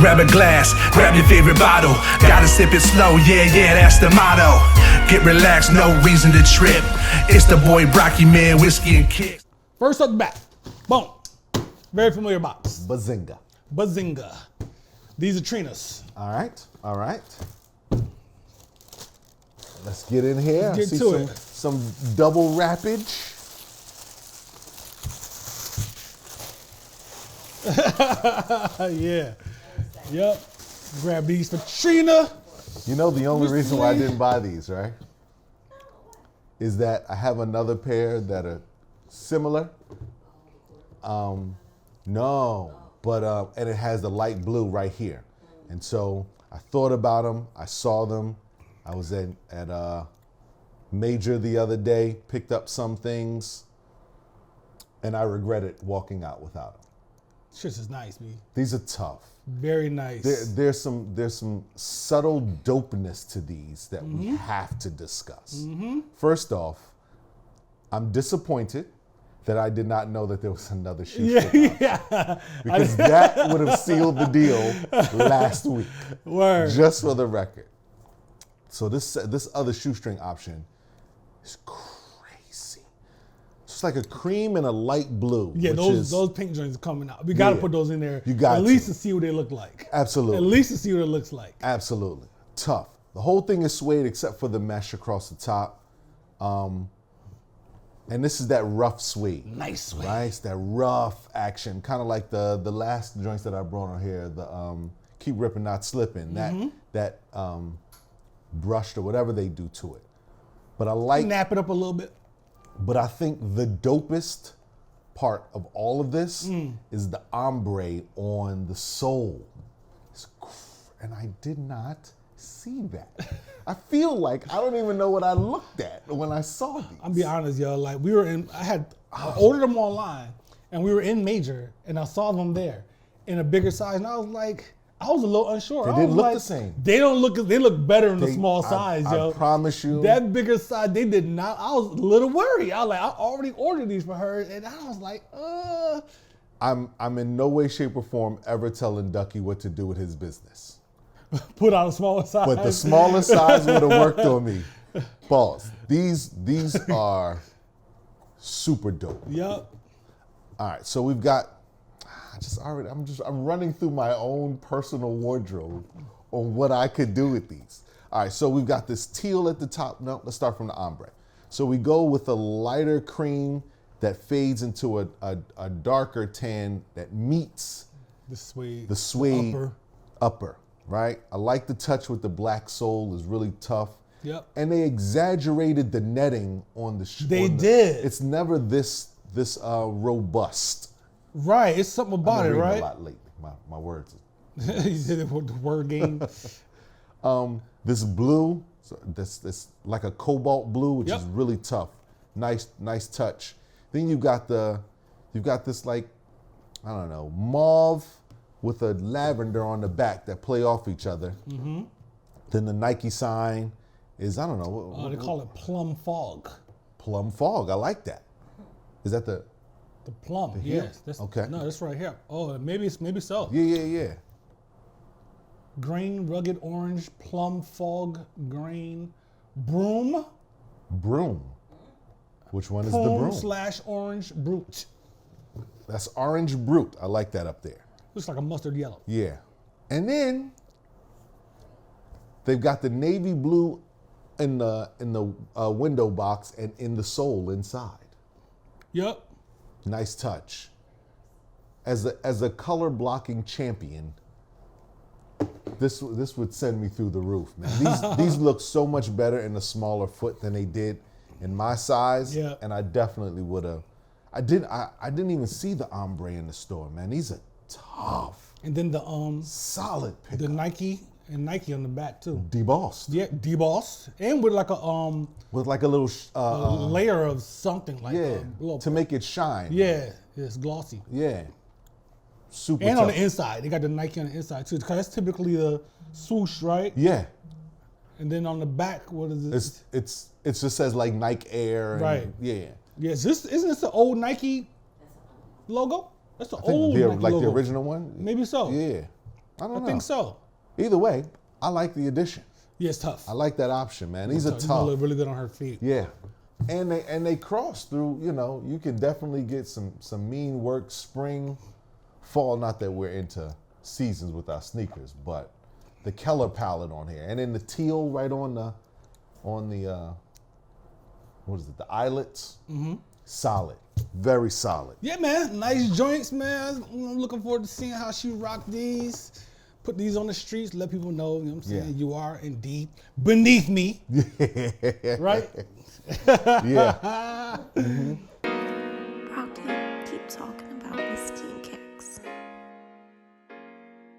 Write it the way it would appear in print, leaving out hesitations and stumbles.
Grab a glass, grab your favorite bottle. Gotta sip it slow, yeah, that's the motto. Get relaxed, no reason to trip. It's the boy Brocky, man, whiskey and kicks. First up the bat, boom. Very familiar box. Bazinga. Bazinga. These are Trina's. All right. Let's get in here. Let's get to it. Some double wrappage. Yeah. Yep. Grab these for Trina. You know the only reason why I didn't buy these, right? Is that I have another pair that are similar. No, but and it has the light blue right here. And so I thought about them. I saw them. I was at Major the other day, picked up some things, and I regretted walking out without them. This is nice, B. These are tough. Very nice. There's some subtle dopeness to these that we have to discuss. First off, I'm disappointed that I did not know that there was another shoestring. Yeah. Because that would have sealed the deal last week. Word. Just for the record. So this other shoestring option is crazy. It's like a cream and a light blue. Yeah, those pink joints are coming out. We got to put those in there. You got at least to see what they look like. Absolutely. At least to see what it looks like. Absolutely. Tough. The whole thing is suede except for the mesh across the top. And this is that rough suede. Nice suede. Right? It's that rough action. Kind of like the last joints that I brought on here, the Keep Ripping Not Slipping. That brushed or whatever they do to it. But I like... Nap it up a little bit. But I think the dopest part of all of this is the ombre on the sole. And I did not see that. I feel like I don't even know what I looked at when I saw these. I'll be honest, y'all. Like I ordered them online, and we were in Major, and I saw them there in a bigger size, and I was a little unsure. They didn't look the same. They look better in the small size, yo. I promise you. That bigger size, they did not. I was a little worried. I already ordered these for her, and I was like, I'm in no way, shape, or form ever telling Ducky what to do with his business. Put out a smaller size. But the smaller size would have worked on me. Pause. These are super dope. Yep. All right, so we've got. I'm running through my own personal wardrobe on what I could do with these. All right, so we've got this teal at the top. No, let's start from the ombre. So we go with a lighter cream that fades into a darker tan that meets the suede upper. Right? I like the touch with the black sole. Is really tough. Yep. And they exaggerated the netting on the shoe. They did. It's never this robust. Right. It's something about it, right? A lot lately. My words. You did it with the word game. This blue, this like a cobalt blue, which is really tough. Nice touch. Then you've got this like, I don't know, mauve with a lavender on the back that play off each other. Then the Nike sign is, I don't know. They call it plum fog. Plum fog, I like that. Is that the plum? Yes. Okay. No, that's right here. Oh, maybe so. Yeah. Grain, rugged orange, plum fog, grain, broom. Broom. Which one is the broom? / orange brute. That's orange brute. I like that up there. Looks like a mustard yellow. Yeah. And then they've got the navy blue in the window box and in the sole inside. Yep. Nice touch. As a color blocking champion, this would send me through the roof, man. These look so much better in a smaller foot than they did in my size. Yeah. And I definitely would have. I didn't even see the ombre in the store, man. These are tough. And then the solid pick. The Nike on the back too. Debossed. Yeah, debossed, and with like a with like a little layer of something like to make it shine. Yeah, it's glossy. Yeah, super. And tough. on the inside, they got the Nike on the inside too, because that's typically the swoosh, right? Yeah. And then on the back, what is it? It just says like Nike Air. And, right. Yeah. Yeah. Isn't this the old Nike logo? That's the old Nike like logo. the original one. Maybe so. Yeah. I don't know. I think so. Either way, I like the addition. Yeah, it's tough. I like that option, man. These are She's tough. really good on her feet. Yeah. And they cross through, you can definitely get some mean work spring, fall, not that we're into seasons with our sneakers, but the Keller palette on here. And then the teal right on the what is it, the eyelets? Mm-hmm. Solid. Very solid. Yeah, man. Nice joints, man. I'm looking forward to seeing how she rock these. Put these on the streets, let people know, you know what I'm saying? Yeah. You are indeed beneath me. Right? Yeah. Brock, keep talking about whiskey.